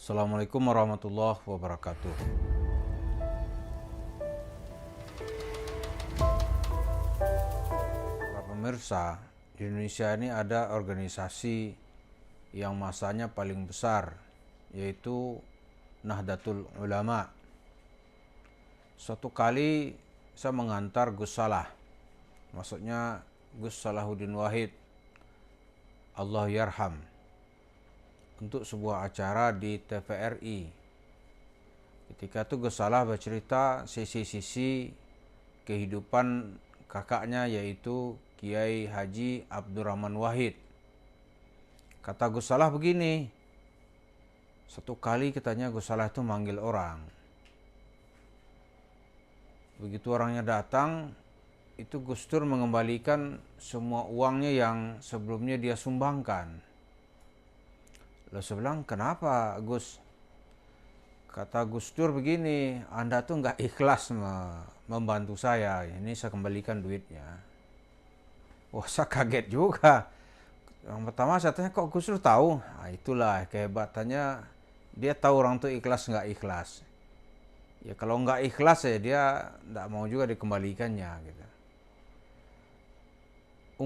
Assalamualaikum warahmatullahi wabarakatuh. Para pemirsa, di Indonesia ini ada organisasi yang masanya paling besar, yaitu Nahdlatul Ulama. Suatu kali saya mengantar Gus Salah, maksudnya Gus Salahuddin Wahid, Allah yarham, untuk sebuah acara di TVRI. Ketika itu Gus Salah bercerita sisi-sisi kehidupan kakaknya, yaitu Kiai Haji Abdurrahman Wahid. Kata Gus Salah begini, satu kali katanya Gus Salah itu manggil orang. Begitu orangnya datang, itu Gus Dur mengembalikan semua uangnya yang sebelumnya dia sumbangkan. Lalu saya bilang, kenapa Gus? Kata Gus Dur begini, Anda tuh nggak ikhlas membantu saya, ini saya kembalikan duitnya. Wah, saya kaget juga. Yang pertama saya tanya, kok Gus Dur tahu? Nah, itulah kehebatannya, dia tahu orang tuh ikhlas nggak ikhlas. Ya kalau nggak ikhlas ya dia nggak mau juga dikembalikannya gitu.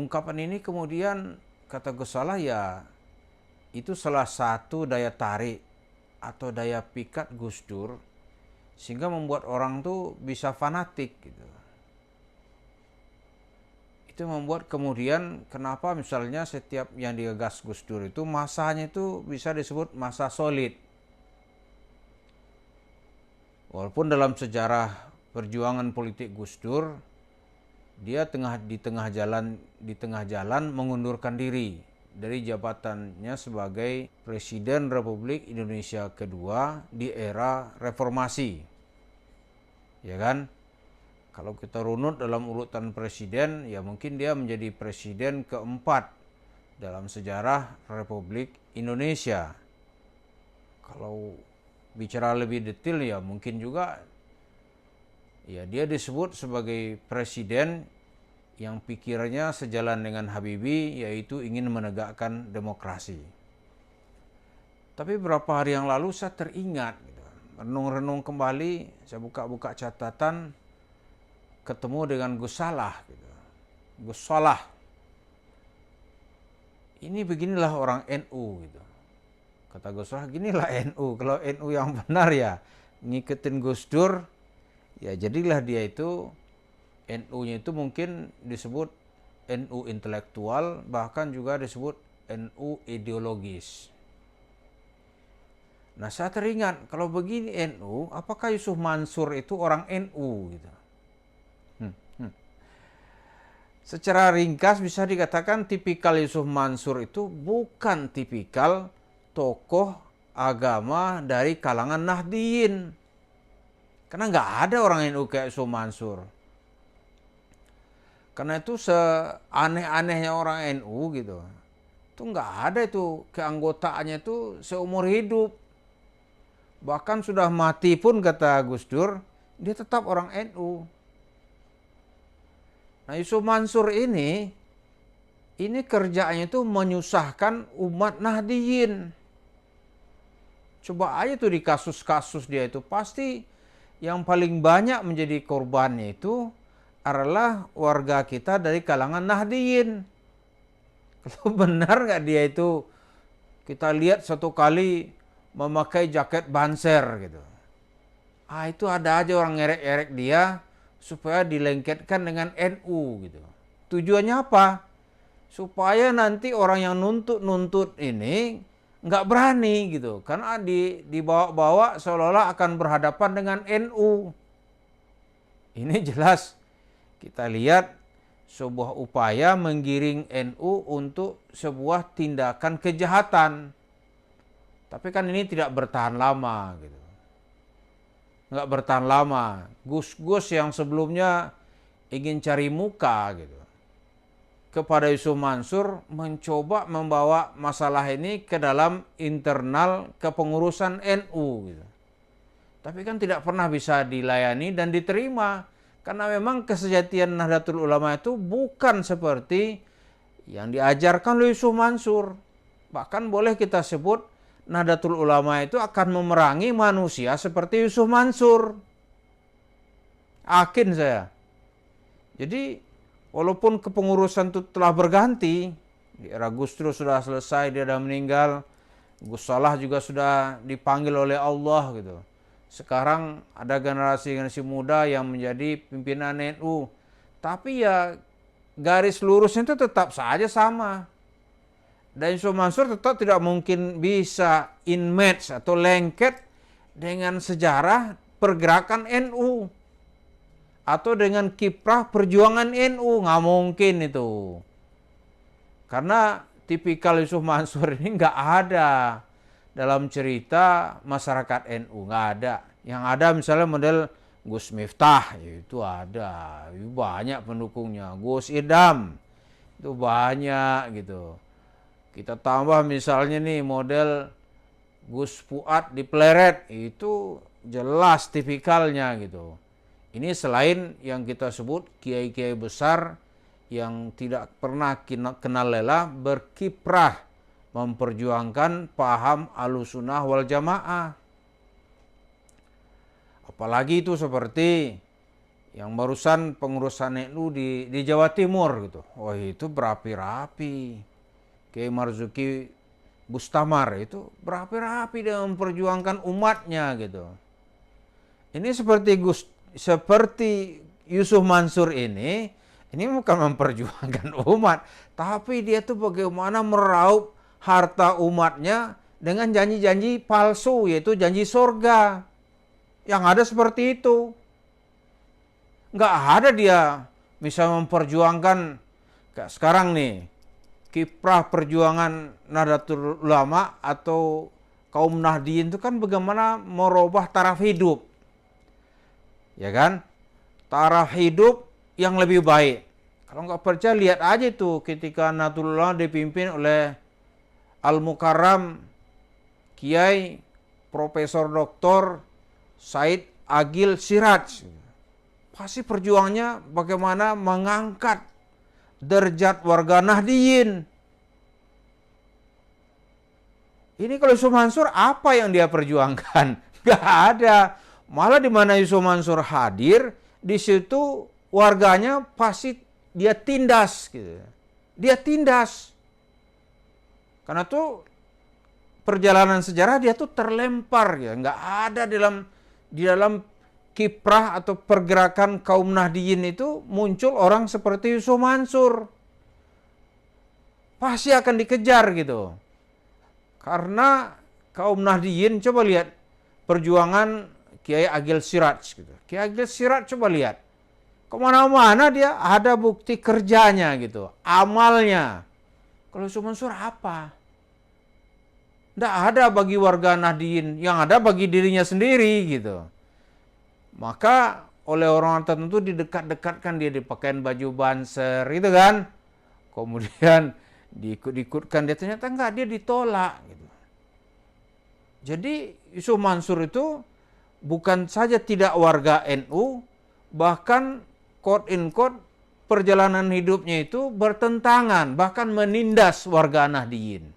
Ungkapan ini kemudian kata Gus Salah, ya itu salah satu daya tarik atau daya pikat Gus Dur sehingga membuat orang tuh bisa fanatik gitu. Itu membuat kemudian kenapa misalnya setiap yang digagas Gus Dur itu masanya itu bisa disebut masa solid. Walaupun dalam sejarah perjuangan politik Gus Dur dia di tengah jalan mengundurkan diri dari jabatannya sebagai Presiden Republik Indonesia kedua di era reformasi. Ya kan? Kalau kita runut dalam urutan presiden, ya mungkin dia menjadi presiden keempat dalam sejarah Republik Indonesia. Kalau bicara lebih detail ya mungkin juga ya dia disebut sebagai presiden yang pikirannya sejalan dengan Habibie, yaitu ingin menegakkan demokrasi. Tapi beberapa hari yang lalu saya teringat, gitu, renung-renung kembali, saya buka-buka catatan, ketemu dengan Gus Salah. Gitu. Gus Salah, ini beginilah orang NU. Gitu. Kata Gus Salah, ginilah NU. Kalau NU yang benar ya ngikutin Gus Dur, ya jadilah dia itu NU-nya itu mungkin disebut NU intelektual, bahkan juga disebut NU ideologis. Nah, saya teringat, kalau begini NU, apakah Yusuf Mansur itu orang NU? Gitu. Secara ringkas bisa dikatakan tipikal Yusuf Mansur itu bukan tipikal tokoh agama dari kalangan Nahdliyin. Karena nggak ada orang NU kayak Yusuf Mansur. Karena itu seaneh-anehnya orang NU gitu, itu nggak ada itu keanggotaannya itu seumur hidup. Bahkan sudah mati pun kata Gus Dur, dia tetap orang NU. Nah Yusuf Mansur ini kerjaannya itu menyusahkan umat Nahdliyin. Coba aja tuh di kasus-kasus dia itu, pasti yang paling banyak menjadi korbannya itu adalah warga kita dari kalangan Nahdliyin. Kalau benar nggak dia itu, kita lihat satu kali memakai jaket Banser gitu. Itu ada aja orang ngerek-ngerek dia supaya dilengketkan dengan NU gitu. Tujuannya apa? Supaya nanti orang yang nuntut ini nggak berani gitu. Karena dibawa-bawa seolah-olah akan berhadapan dengan NU. Ini jelas kita lihat sebuah upaya menggiring NU untuk sebuah tindakan kejahatan. Tapi kan ini tidak bertahan lama gitu. Nggak bertahan lama. Gus-gus yang sebelumnya ingin cari muka gitu kepada Yusuf Mansur mencoba membawa masalah ini ke dalam internal kepengurusan NU gitu. Tapi kan tidak pernah bisa dilayani dan diterima. Karena memang kesejatian Nahdlatul Ulama itu bukan seperti yang diajarkan oleh Yusuf Mansur. Bahkan boleh kita sebut Nahdlatul Ulama itu akan memerangi manusia seperti Yusuf Mansur. Yakin saya. Jadi walaupun kepengurusan itu telah berganti, di era Gus Dur sudah selesai, dia sudah meninggal, Gus Salah juga sudah dipanggil oleh Allah gitu. Sekarang ada generasi-generasi muda yang menjadi pimpinan NU. Tapi ya garis lurusnya itu tetap saja sama. Dan Yusuf Mansur tetap tidak mungkin bisa in match atau lengket dengan sejarah pergerakan NU. Atau dengan kiprah perjuangan NU. Nggak mungkin itu. Karena tipikal Yusuf Mansur ini nggak ada dalam cerita masyarakat NU. Nggak ada. Yang ada misalnya model Gus Miftah, itu ada. Banyak pendukungnya. Gus Idam, itu banyak gitu. Kita tambah misalnya nih model Gus Fuad di Pleret, itu jelas tipikalnya gitu. Ini selain yang kita sebut kiai-kiai besar yang tidak pernah kenal lelah berkiprah memperjuangkan paham Ahlussunnah wal Jamaah. Apalagi itu seperti yang barusan pengurusan NU di Jawa Timur gitu. Oh itu berapi-rapi. Kiai Marzuki Bustamar itu berapi-rapi dia memperjuangkan umatnya gitu. Ini seperti Yusuf Mansur ini bukan memperjuangkan umat, tapi dia tuh bagaimana meraup harta umatnya dengan janji-janji palsu, yaitu janji surga. Yang ada seperti itu. Nggak ada dia bisa memperjuangkan, kayak sekarang nih, kiprah perjuangan Nahdlatul Ulama atau kaum Nahdliyin itu kan bagaimana merubah taraf hidup. Ya kan? Taraf hidup yang lebih baik. Kalau nggak percaya lihat aja tuh ketika Nahdlatul Ulama dipimpin oleh Al-Mukarram Kiai Profesor Dr. Said Agil Siraj. Pasti perjuangannya bagaimana mengangkat derajat warga Nahdliyin. Ini kalau Yusuf Mansur apa yang dia perjuangkan? Gak ada. Malah di mana Yusuf Mansur hadir, di situ warganya pasti dia tindas gitu. Dia tindas. Karena tuh perjalanan sejarah dia tuh terlempar ya, nggak ada di dalam kiprah atau pergerakan kaum Nahdliyin itu muncul orang seperti Yusuf Mansur. Pasti akan dikejar gitu. Karena kaum Nahdliyin, coba lihat perjuangan Kiai Agil Siraj gitu. Kiai Agil Siraj coba lihat. Kemana-mana dia ada bukti kerjanya gitu. Amalnya. Kalau Yusuf Mansur apa? Tidak ada bagi warga Nahdliyin. Yang ada bagi dirinya sendiri gitu. Maka oleh orang tertentu didekat-dekatkan, dia dipakein baju banser gitu kan. Kemudian diikut-ikutkan, dia ternyata enggak, dia ditolak gitu. Jadi Yusuf Mansur itu bukan saja tidak warga NU, bahkan quote in quote perjalanan hidupnya itu bertentangan, bahkan menindas warga Nahdliyin.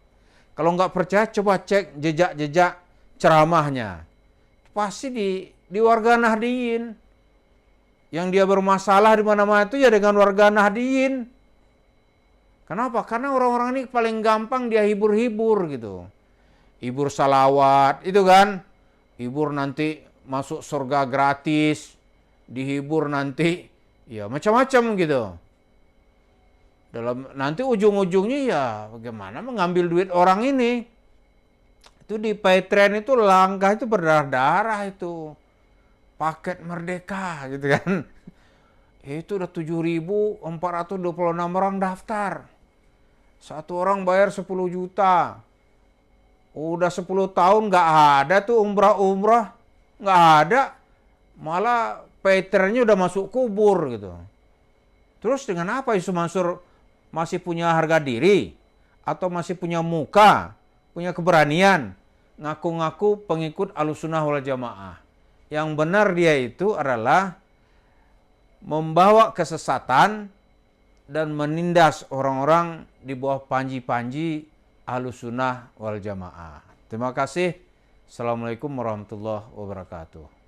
Kalau nggak percaya coba cek jejak-jejak ceramahnya. Pasti di warga Nahdliyin. Yang dia bermasalah di mana-mana itu ya dengan warga Nahdliyin. Kenapa? Karena orang-orang ini paling gampang dia hibur-hibur gitu. Hibur salawat, itu kan. Hibur nanti masuk surga gratis. Dihibur nanti, ya macam-macam gitu. Nanti ujung-ujungnya ya bagaimana mengambil duit orang ini. Itu di Patreon itu langkah itu berdarah-darah itu. Paket Merdeka gitu kan. Itu udah 7.426 orang daftar. Satu orang bayar 10 juta. Udah 10 tahun nggak ada tuh umrah. Nggak ada. Malah Patreonnya udah masuk kubur gitu. Terus dengan apa Yusuf Mansur masih punya harga diri? Atau masih punya muka? Punya keberanian? Ngaku-ngaku pengikut Ahlussunnah wal Jamaah. Yang benar dia itu adalah membawa kesesatan dan menindas orang-orang di bawah panji-panji Ahlussunnah wal Jamaah. Terima kasih. Assalamualaikum warahmatullahi wabarakatuh.